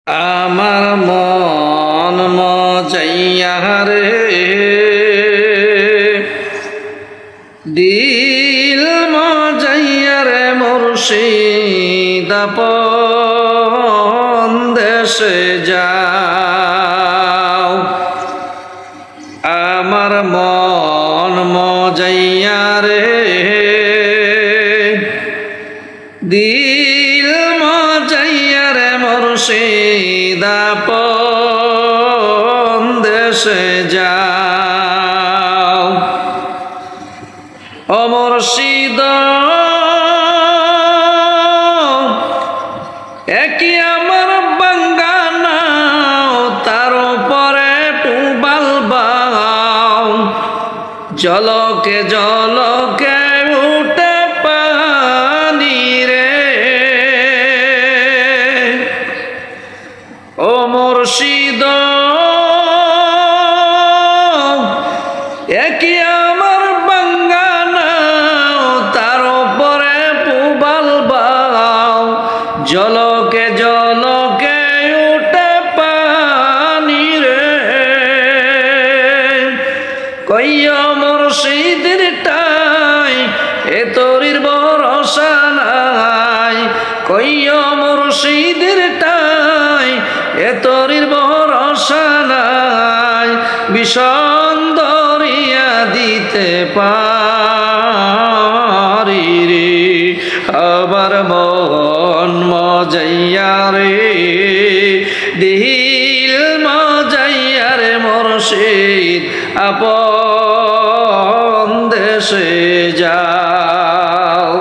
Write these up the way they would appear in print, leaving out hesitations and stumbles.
আমার মন মজাইয়া রে দিল মজাইয়া রে মুর্শিদ আপন দেশে যাও। আমার মন মজাইয়া রে দিল মজাইয়া রে মুর্শিদ আপন দেশে যাও। ও মুর্শিদ একই আমার বাঙ্গানাও তার উপরে টুবাল বাও, জলকে জলকে উঠে পানি রে। ও মুর্শিদ একই আমার বাঙ্গানাও তার উপরে পুবাল বাও, জলকে জলকে উঠে পানি রে। কইয়া মুর্শিদের টাই এ তরির ভরসা নাই, কইয়া মুর্শিদের টাই এ তরির ভরসা নাই, বিষণ দরিয়া দিতে পারি রে। আবার মন মজাইয়া রে দিল মজাইয়া রে মুর্শিদ আপন দেশে যাও।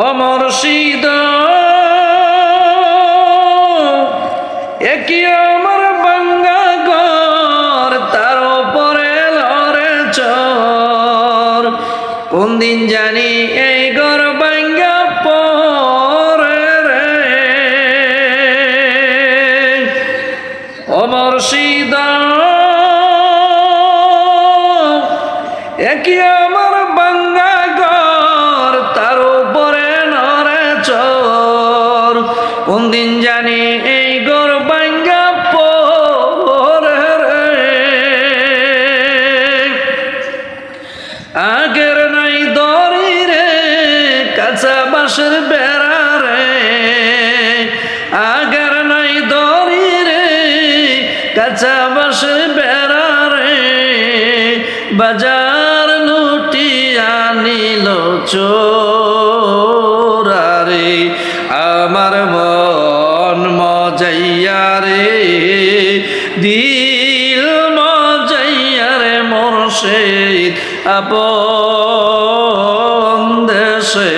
ও মুর্শিদ একই আমার বাঙ্গা ঘর তার উপরে লড়ে চর, কোন দিন জানি এই ঘর বাঙ্গা পরে রে। ও মুর্শিদ একই আমার বাঙ্গা ঘর তার উপরে নড়ে চর, কোন দিন জানি এই ঘর বাঙ্গা পরে রে। আগের নাই দরি রে কাঁচা বাঁশের বেড়া রে, আগের নাই দরি রে কাঁচা বাঁশের বেড়া রে। বাজার লুটিয়া নিল চোরা রে। আমার মন মজাইয়া রে দিল মজাইয়া রে মুর্শিদ আপন দেশে